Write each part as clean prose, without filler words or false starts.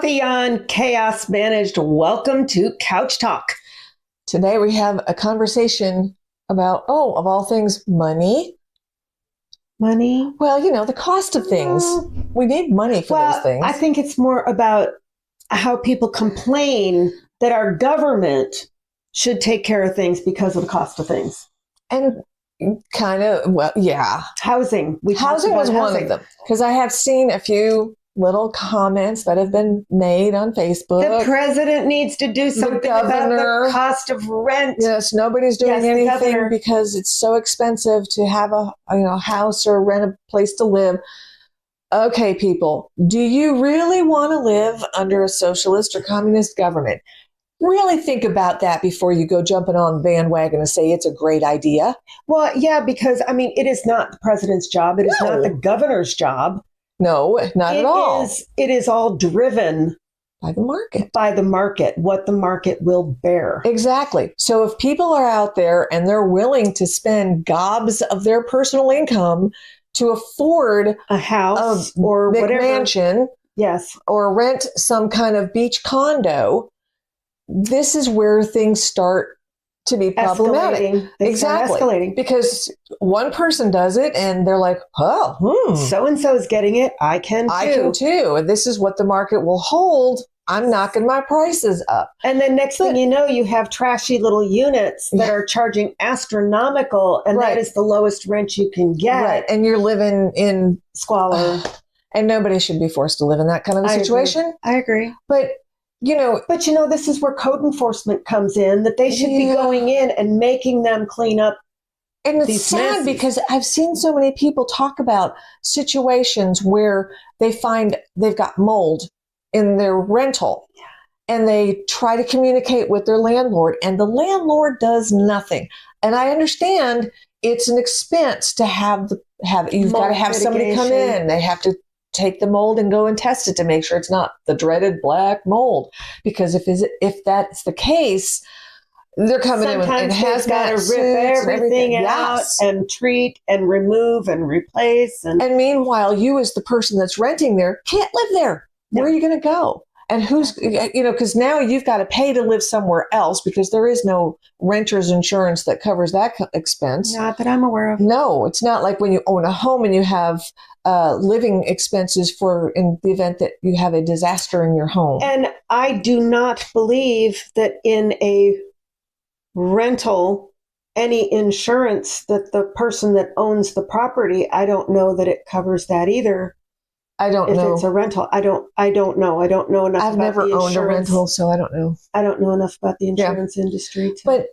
Beyond Chaos Managed. Welcome to Couch Talk. Today we have a conversation about, of all things, money. Money? Well, the cost of things. We need money for those things. I think it's more about how people complain that our government should take care of things because of the cost of things. And yeah. Housing. Housing was one of them. Because I have seen a few little comments that have been made on Facebook. The president needs to do something about the cost of rent. Yes, nobody's doing anything because it's so expensive to have a house or rent a place to live. Okay, people, do you really want to live under a socialist or communist government? Really think about that before you go jumping on the bandwagon and say it's a great idea. Well, yeah, because, it is not the president's job. It is not the governor's job. No, not at all. It is all driven by the market. By the market, what the market will bear. Exactly. So if people are out there and they're willing to spend gobs of their personal income to afford a house or whatever mansion, yes, or rent some kind of beach condo, this is where things start to be problematic. Exactly. Escalating. Because one person does it and they're like, so-and-so is getting it. I can too. And this is what the market will hold. I'm knocking my prices up. And then next thing you know, you have trashy little units that are charging astronomical, and that is the lowest rent you can get. Right. And you're living in squalor. And nobody should be forced to live in that kind of a situation. I agree. But this is where code enforcement comes in, that they should be going in and making them clean up. And it's sad because I've seen so many people talk about situations where they find they've got mold in their rental and they try to communicate with their landlord and the landlord does nothing. And I understand it's an expense to you've got to have somebody come in. They have to take the mold and go and test it to make sure it's not the dreaded black mold. Because if that's the case, they're coming in and has got to rip everything out and treat and remove and replace. And meanwhile, you as the person that's renting there can't live there. No. Where are you going to go? And who's, because now you've got to pay to live somewhere else because there is no renter's insurance that covers that expense. Not that I'm aware of. No, it's not like when you own a home and you have living expenses in the event that you have a disaster in your home. And I do not believe that in a rental, any insurance that the person that owns the property, I don't know that it covers that either. I don't know. If it's a rental, I don't know. I don't know enough. I've never owned a rental, so I don't know. I don't know enough about the insurance industry. But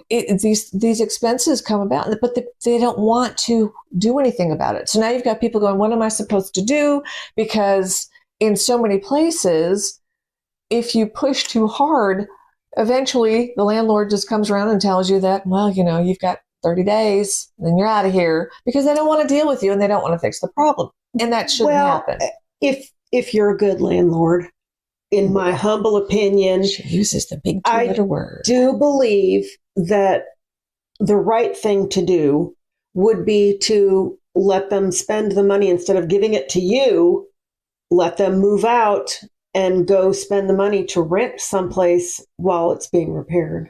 these expenses come about, but they don't want to do anything about it. So now you've got people going, "What am I supposed to do?" Because in so many places, if you push too hard, eventually the landlord just comes around and tells you that, you've got 30 days, then you're out of here, because they don't want to deal with you and they don't want to fix the problem. And that shouldn't happen. If you're a good landlord, in my humble opinion, she uses the big two-letter word. I do believe that the right thing to do would be to let them spend the money instead of giving it to you. Let them move out and go spend the money to rent someplace while it's being repaired.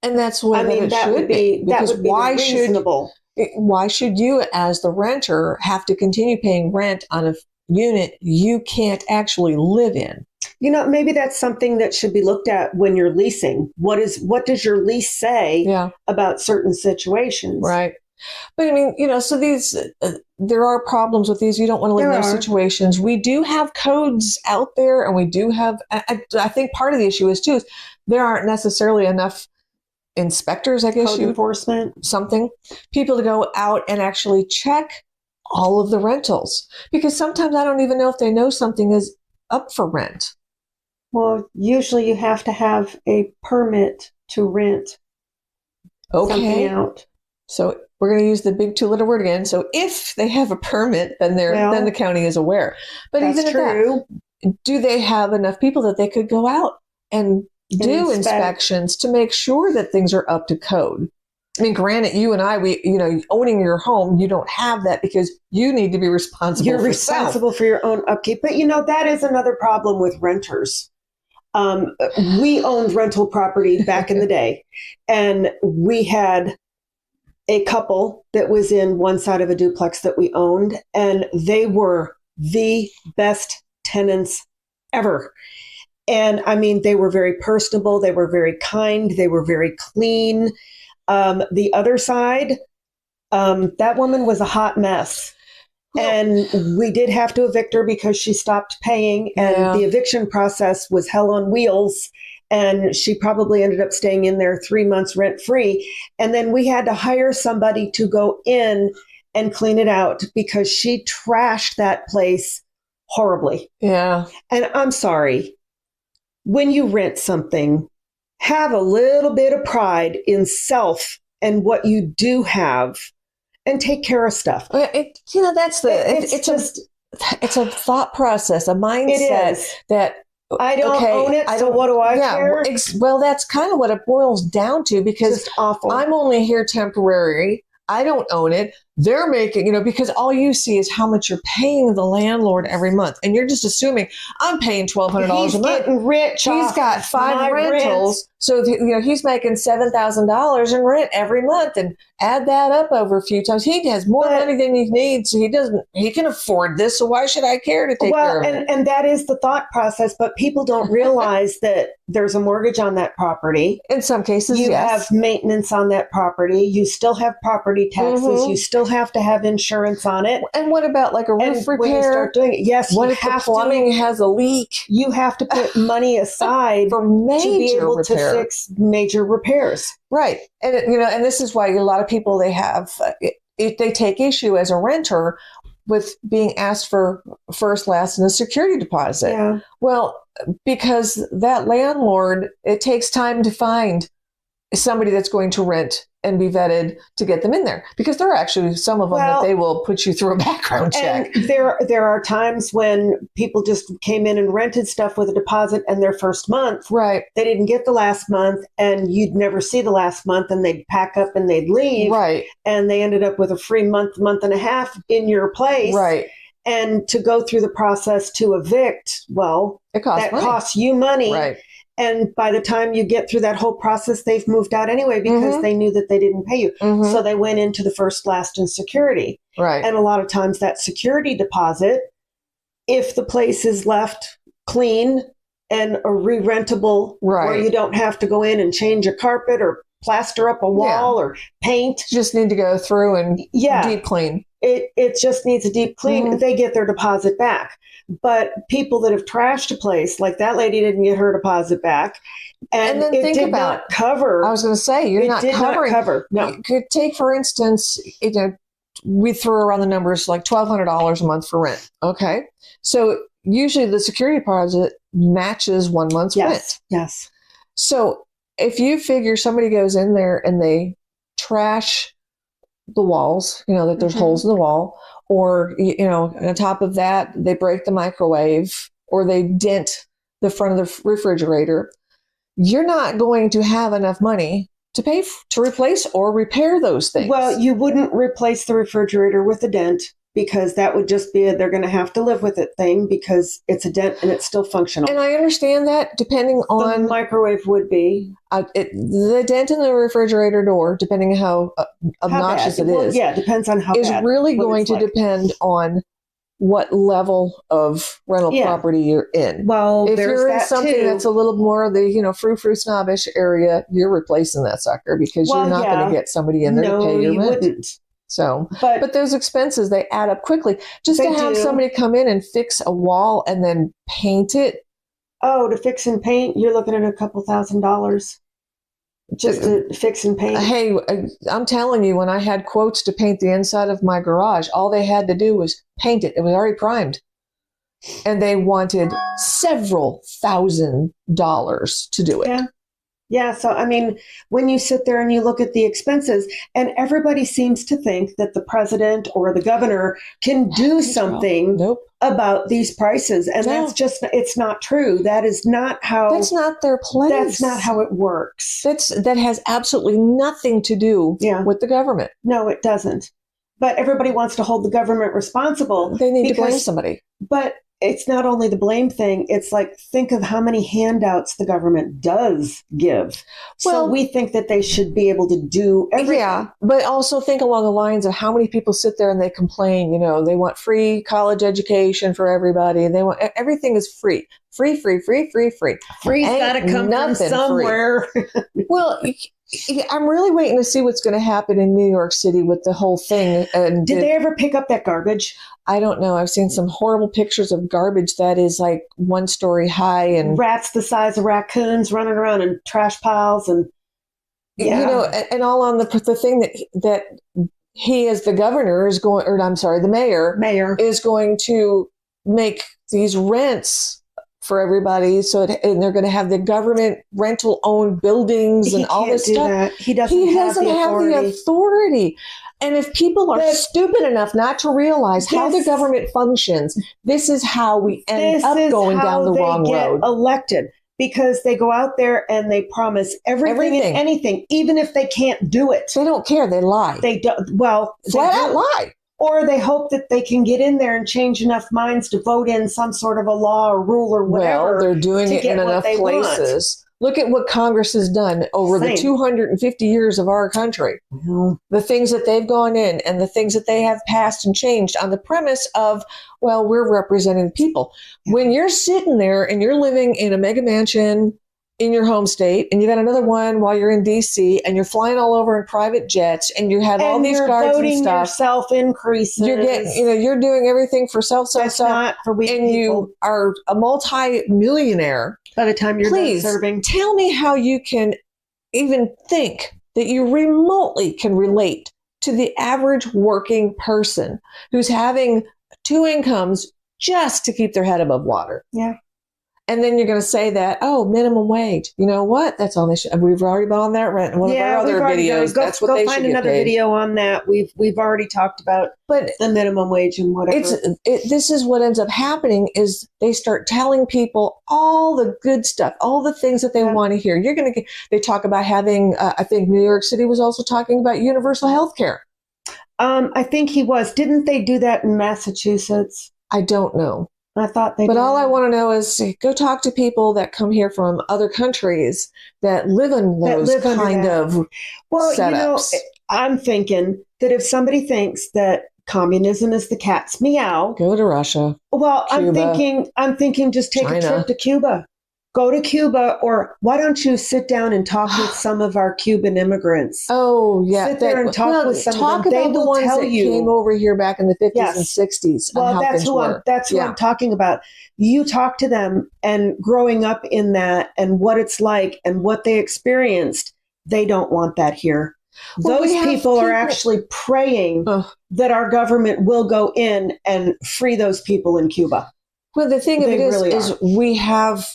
And that's what it should be. That would be reasonable. Why should you, as the renter, have to continue paying rent on a unit you can't actually live in? Maybe that's something that should be looked at when you're leasing. What does your lease say about certain situations? Right. But so these, there are problems with these. You don't want to live in those situations. We do have codes out there, and we do have, I think part of the issue is there aren't necessarily enough inspectors, I guess, code enforcement, people to go out and actually check all of the rentals, because sometimes I don't even know if they know something is up for rent. Well, usually you have to have a permit to rent something out. So we're going to use the big two-letter word again. So if they have a permit, then then the county is aware. But even at that, do they have enough people that they could go out and do inspections to make sure that things are up to code? I mean, granted, you and I, owning your home, you don't have that because you need to be responsible. You're responsible for your own upkeep. But, that is another problem with renters. We owned rental property back in the day, and we had a couple that was in one side of a duplex that we owned, and they were the best tenants ever. And I mean, they were very personable. They were very kind. They were very clean. The other side, that woman was a hot mess. And we did have to evict her because she stopped paying. And the eviction process was hell on wheels. And she probably ended up staying in there 3 months rent free. And then we had to hire somebody to go in and clean it out because she trashed that place horribly. Yeah. And I'm sorry, when you rent something, have a little bit of pride in self and what you do have, and take care of stuff. It's a thought process, a mindset that I don't own it, so what do I care? Well, that's kind of what it boils down to, because just awful. I'm only here temporary. I don't own it. They're making, because all you see is how much you're paying the landlord every month. And you're just assuming I'm paying $1,200 a month. He's getting rich. He's got 5 rentals. Rent. So, he's making $7,000 in rent every month, and add that up over a few times. He has more money than he needs. So he can afford this. So why should I care to take care of it? And that is the thought process. But people don't realize that there's a mortgage on that property. In some cases, you have maintenance on that property. You still have property taxes. Mm-hmm. You still have to have insurance on it. And what about like a roof repair? When you start doing it, yes, what if the plumbing has a leak? You have to put money aside for major to be able repair. To fix major repairs. Right. And and this is why a lot of people, they take issue as a renter with being asked for first, last, and a security deposit. Yeah. Well, because that landlord, it takes time to find somebody that's going to rent and be vetted to get them in there, because there are actually some of them that they will put you through a background check. And there are times when people just came in and rented stuff with a deposit, and their first month, right, they didn't get the last month, and you'd never see the last month, and they'd pack up and they'd leave, right, and they ended up with a free month and a half in your place, right. And to go through the process to evict, costs you money, right. And by the time you get through that whole process, they've moved out anyway because they knew that they didn't pay you. Mm-hmm. So they went into the first, last, and security. Right. And a lot of times that security deposit, if the place is left clean and a re-rentable, where you don't have to go in and change a carpet or plaster up a wall or paint. You just need to go through and deep clean. It just needs a deep clean. Mm-hmm. They get their deposit back. But people that have trashed a place, like that lady didn't get her deposit back. And then it did not cover. I was going to say, you're not covering. No. You could take, for instance, we threw around the numbers like $1,200 a month for rent. Okay. So usually the security deposit matches 1 month's rent. Yes. So if you figure somebody goes in there and they trash the walls, that there's holes in the wall, or, on top of that, they break the microwave or they dent the front of the refrigerator, you're not going to have enough money to pay to replace or repair those things. Well, you wouldn't replace the refrigerator with a dent, because that would just be they're going to have to live with it thing, because it's a dent and it's still functional. And I understand that, depending on... The microwave would be. The dent in the refrigerator door, depending on how obnoxious it is. Yeah, depends on how is bad. Is really going to depend on what level of rental property you're in. Well, if you're in something that's a little more of the, frou-frou snobbish area, you're replacing that sucker, because you're not going to get somebody in there to pay your rent. No, you wouldn't. So, but those expenses, they add up quickly. Just to have somebody come in and fix a wall and then paint it. Oh, to fix and paint, you're looking at a couple $1,000 just to fix and paint. Hey, I'm telling you, when I had quotes to paint the inside of my garage, all they had to do was paint it. It was already primed. And they wanted several $1,000s to do it. Yeah. Yeah. So, I mean, when you sit there and you look at the expenses, and everybody seems to think that the president or the governor can do something about these prices. And No. that's just, it's not true. That is not how, That's not their place. that's not how it works. That has absolutely nothing to do with the government. No, it doesn't. But everybody wants to hold the government responsible. They need to blame somebody. But it's not only the blame thing. It's like, think of how many handouts the government does give. Well, so we think that they should be able to do everything. Yeah, but also think along the lines of how many people sit there and they complain, you know, they want free college education for everybody. They want, everything is free. Free. Free's got to come from somewhere. Well, I'm really waiting to see what's going to happen in New York City with the whole thing. And did they ever pick up that garbage? I don't know. I've seen some horrible pictures of garbage that is like 1 story high, and rats the size of raccoons running around in trash piles, and you know, and all on the thing that he, as the governor, is going, or I'm sorry, the mayor is going to make these rents for everybody. And they're going to have the government rental owned buildings and all this stuff. That. He doesn't have the authority. And if people are stupid enough not to realize how the government functions, this is how we end up going down the wrong road. Elected, because they go out there and they promise everything and anything, even if they can't do it. They don't care. They lie. They don't. Well, flat out lie. Or they hope that they can get in there and change enough minds to vote in some sort of a law or rule or whatever. Well, they're doing it in enough places. Look at what Congress has done over the 250 years of our country. The things that they've gone in and the things that they have passed and changed on the premise of, well, we're representing people. When you're sitting there and you're living in a mega mansion in your home state, and you got another one while you're in DC, and you're flying all over in private jets, and you have all these guards and stuff. Yourself increases. You're getting, you know, you're doing everything for self, not for weak people. You are a multi-millionaire. By the time you're done serving, tell me how you can even think that you remotely can relate to the average working person who's having 2 incomes just to keep their head above water. Yeah. And then you're going to say that, oh, minimum wage. You know what? That's all they should. We've already been on that rent in one of our other videos. That's what they should get paid. Go find another video on that. We've already talked about the minimum wage and whatever. This is what ends up happening is they start telling people all the good stuff, all the things that they want to hear. You're going to get. They talk about having. I think New York City was also talking about universal health care. I think he was. Didn't they do that in Massachusetts? I don't know. I thought they But did. all I want to know is go talk to people that come here from other countries that live in those kind of setups. You know, I'm thinking that if somebody thinks that communism is the cat's meow, go to Russia. Well, Cuba, I'm thinking just take China. a trip to Cuba. Go to Cuba, or why don't you sit down and talk with some of our Cuban immigrants? Oh, yeah. Sit there and talk with some of them. Talk about the ones that came over here back in the 50s and 60s. Well, that's who I'm talking about. You talk to them, and growing up in that and what it's like and what they experienced, they don't want that here. Well, those people are actually praying that our government will go in and free those people in Cuba. Well, the thing of it is we have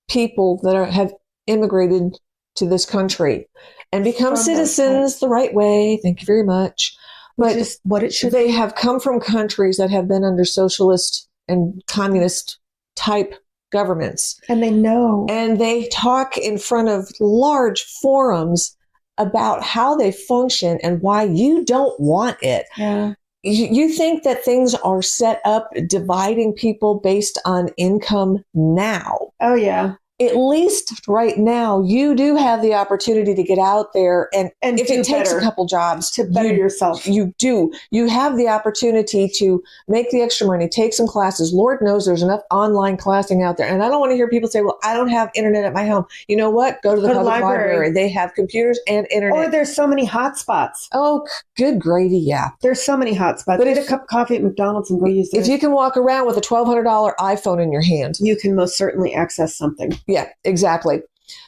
people that have immigrated to this country and become citizens the right way. Thank you very much. But just what it should they have come from countries that have been under socialist and communist type governments. And they know. And they talk in front of large forums about how they function and why you don't want it. Yeah. You think that things are set up dividing people based on income now. Oh, yeah. At least right now, you do have the opportunity to get out there and if it takes a couple jobs to better yourself. You do. You have the opportunity to make the extra money, take some classes. Lord knows there's enough online classing out there. And I don't want to hear people say, well, I don't have internet at my home. You know what? Go to the public library. They have computers and internet. Or there's so many hotspots. Oh, good gravy. Yeah. There's so many hotspots. But get a cup of coffee at McDonald's and go use it. If you can walk around with a $1,200 iPhone in your hand, you can most certainly access something. Yeah, exactly.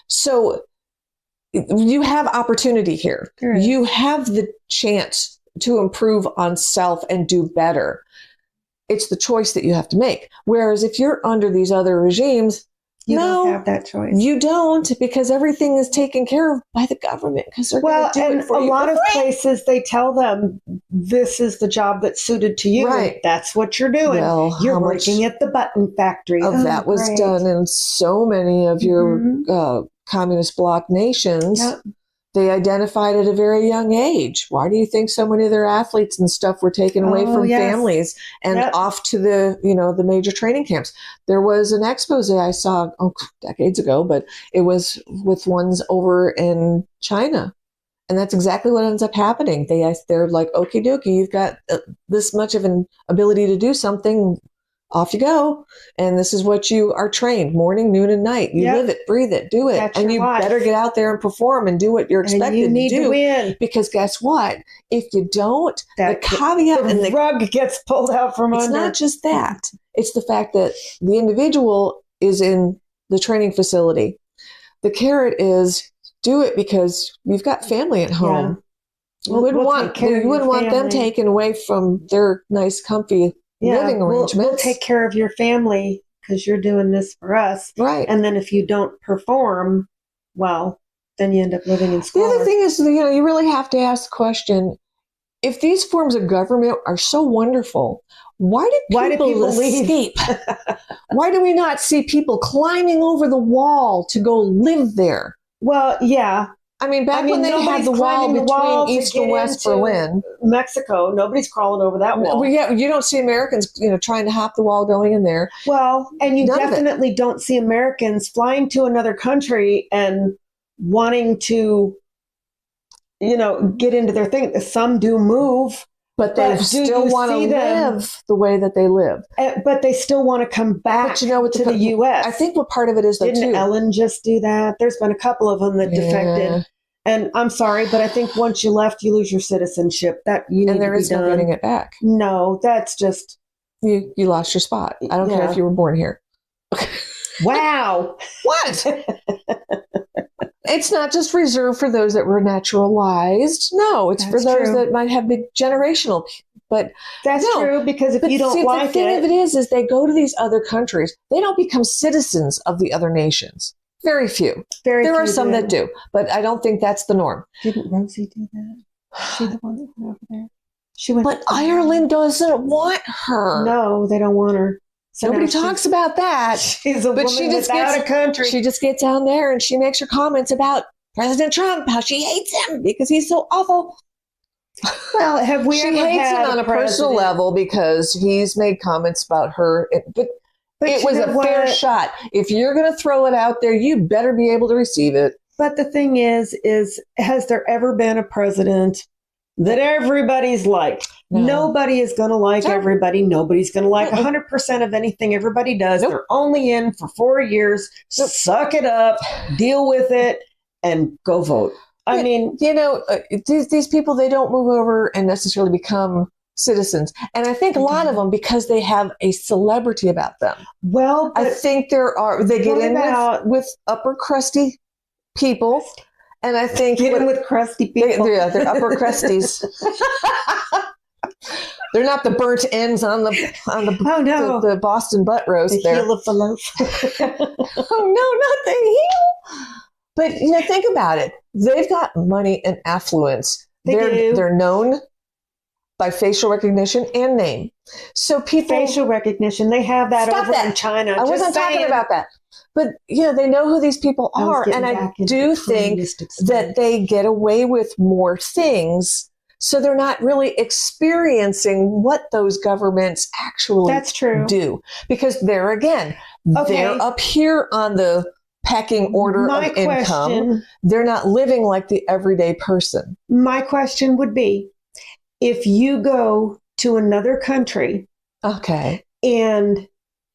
So you have opportunity here. You have the chance to improve on self and do better. It's the choice that you have to make. Whereas if you're under these other regimes, You No, don't have that choice. You don't, because everything is taken care of by the government, because they're going to do it for you. Well, and a lot of places, they tell them this is the job that's suited to you. Right. And that's what you're doing. Well, you're working at the button factory. Of that was done in so many of your communist bloc nations. Yep. They identified at a very young age. Why do you think so many of their athletes and stuff were taken away from families and off to the major training camps? There was an expose I saw decades ago, but it was with ones over in China. And that's exactly what ends up happening. They're like, okie dokie, you've got this much of an ability to do something. Off you go. And this is what you are trained morning, noon, and night. You live it, breathe it, do it. That's and you better get out there and perform and do what you're expected you need to do. To win. Because guess what? If you don't, the caveat and the rug gets pulled out from under. It's not just that. It's the fact that the individual is in the training facility. The carrot is do it because you've got family at home. Yeah. You wouldn't want them taken away from their nice, comfy living arrangements. We'll take care of your family because you're doing this for us. Right. And then if you don't perform, well, then you end up living in squalor. The other thing is, you really have to ask the question, if these forms of government are so wonderful, why do people escape? Why do we not see people climbing over the wall to go live there? Well, yeah. I mean, when they had the wall between East and West Berlin, Mexico, nobody's crawling over that wall. Well, yeah, you don't see Americans, trying to hop the wall going in there. Well, and you definitely don't see Americans flying to another country and wanting to, get into their thing. Some do move. But they still want to live the way that they live. But they still want to come back to the U.S. I think what part of it is, Didn't Ellen just do that? There's been a couple of them that defected. And I'm sorry, but I think once you left, you lose your citizenship. And there is no getting it back. No, that's just... You lost your spot. I don't care if you were born here. Wow. What? It's not just reserved for those that were naturalized. No, it's for those that might have big generational. But that's true, because if you don't like it... The thing of it is they go to these other countries. They don't become citizens of the other nations. Very few. There are some that do, but I don't think that's the norm. Didn't Rosie do that? She the one that went over there? She went. But Ireland doesn't want her. No, they don't want her. So nobody talks about that. She's a woman without a country. She just gets down there and she makes her comments about President Trump, how she hates him because he's so awful. Well, have we ever had She hates him on a personal level because he's made comments about her. But it was a fair shot. If you're going to throw it out there, you better be able to receive it. But the thing is has there ever been a president that everybody's liked? No. Nobody is going to like everybody. Nobody's going to like 100% of anything everybody does. Nope. They're only in for 4 years. Nope. Suck it up, deal with it, and go vote. I mean, these people, they don't move over and necessarily become citizens. And I think a lot of them, because they have a celebrity about them. Well, I think they get in with upper crusty people. And I think get in with crusty people. They're upper crusties. They're not the burnt ends on the Boston butt roast. The heel of the loaf. Oh no, not the heel. But think about it. They've got money and affluence. They're known by facial recognition and name. So facial recognition, they have that in China. I wasn't talking about that. But they know who these people are. And I do think that they get away with more things. So they're not really experiencing what those governments actually do. Because they're up here on the pecking order of income. They're not living like the everyday person. My question would be, if you go to another country, and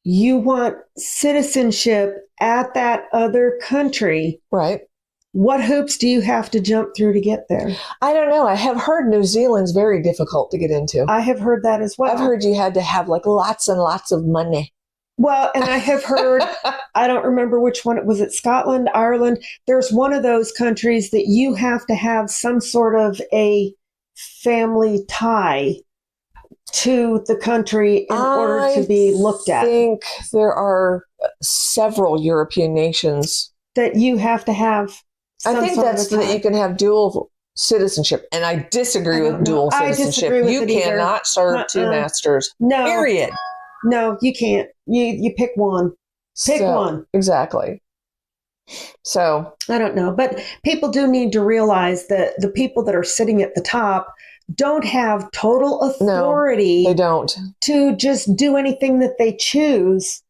you want citizenship at that other country, right? What hoops do you have to jump through to get there? I don't know. I have heard New Zealand's very difficult to get into. I have heard that as well. I've heard you had to have lots and lots of money. Well, and I have heard, I don't remember which one, was it Scotland, Ireland? There's one of those countries that you have to have some sort of a family tie to the country in order to be looked at. I think there are several European nations that you have to have. I think that's that you can have dual citizenship, and I disagree with dual citizenship. You cannot serve two masters. No. Period. No, you can't. You pick one. Pick one. Exactly. So I don't know, but people do need to realize that the people that are sitting at the top don't have total authority. No, they don't. To just do anything that they choose.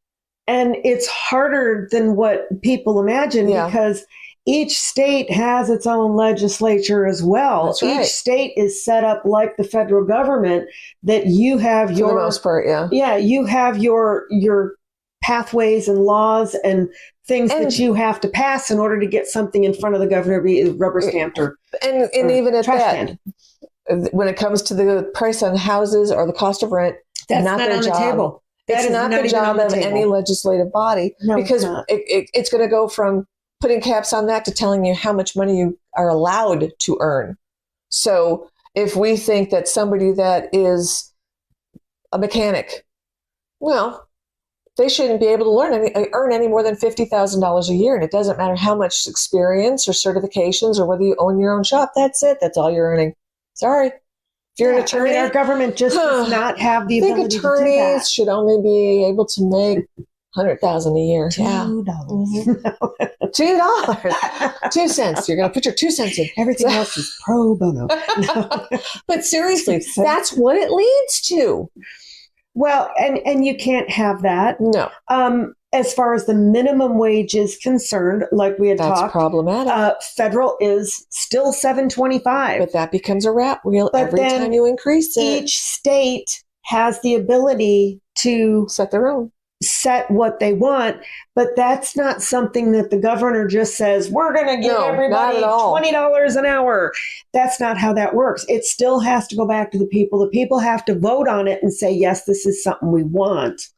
And it's harder than what people imagine because each state has its own legislature as well. That's right. Each state is set up like the federal government, that you have for the most part, you have your pathways and laws and things that you have to pass in order to get something in front of the governor to be rubber stamped or even at that, stand. When it comes to the price on houses or the cost of rent, that's not their on job. The table. It's not the job of any legislative body, because it's going to go from putting caps on that to telling you how much money you are allowed to earn. So if we think that somebody that is a mechanic, well, they shouldn't be able to earn any more than $50,000 a year. And it doesn't matter how much experience or certifications or whether you own your own shop. That's it. That's all you're earning. Sorry. If you're an attorney, our government just does not have the ability to do that. I think attorneys should only be able to make $100,000 a year. $2. $2. 2 cents. You're going to put your 2 cents in. Everything else is pro bono. No. But seriously, that's what it leads to. Well, and you can't have that. No. As far as the minimum wage is concerned, like we had talked, that's problematic. Federal is still $7.25, but that becomes a rat wheel every time you increase it. Each state has the ability to set what they want, but that's not something that the governor just says, we're going to give everybody $20 an hour. That's not how that works. It still has to go back to the people. The people have to vote on it and say, yes, this is something we want.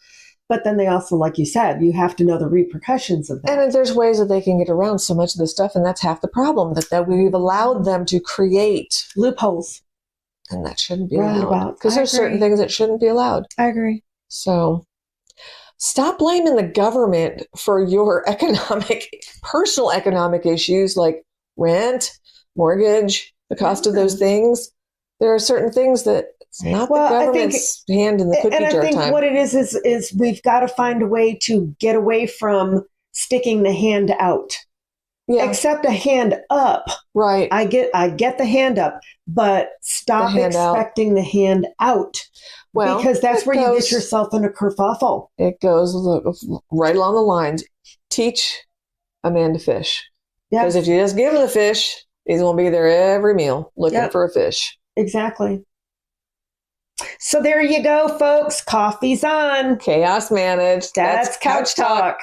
But then they also, like you said, you have to know the repercussions of that. And there's ways that they can get around so much of this stuff, and that's half the problem, that we've allowed them to create loopholes. And that shouldn't be allowed. Because there's certain things that shouldn't be allowed. I agree. So stop blaming the government for your personal economic issues like rent, mortgage, the cost of those things. There are certain things that it's not the government's hand in the cookie jar time. And I think what it is we've got to find a way to get away from sticking the hand out. Yeah. Except a hand up. Right. I get the hand up, but stop expecting the hand out. Well, because that's where you get yourself in a kerfuffle. It goes right along the lines. Teach a man to fish. Because if you just give him the fish, he's going to be there every meal looking for a fish. Exactly. So there you go, folks. Coffee's on. Chaos managed. That's Couch Talk.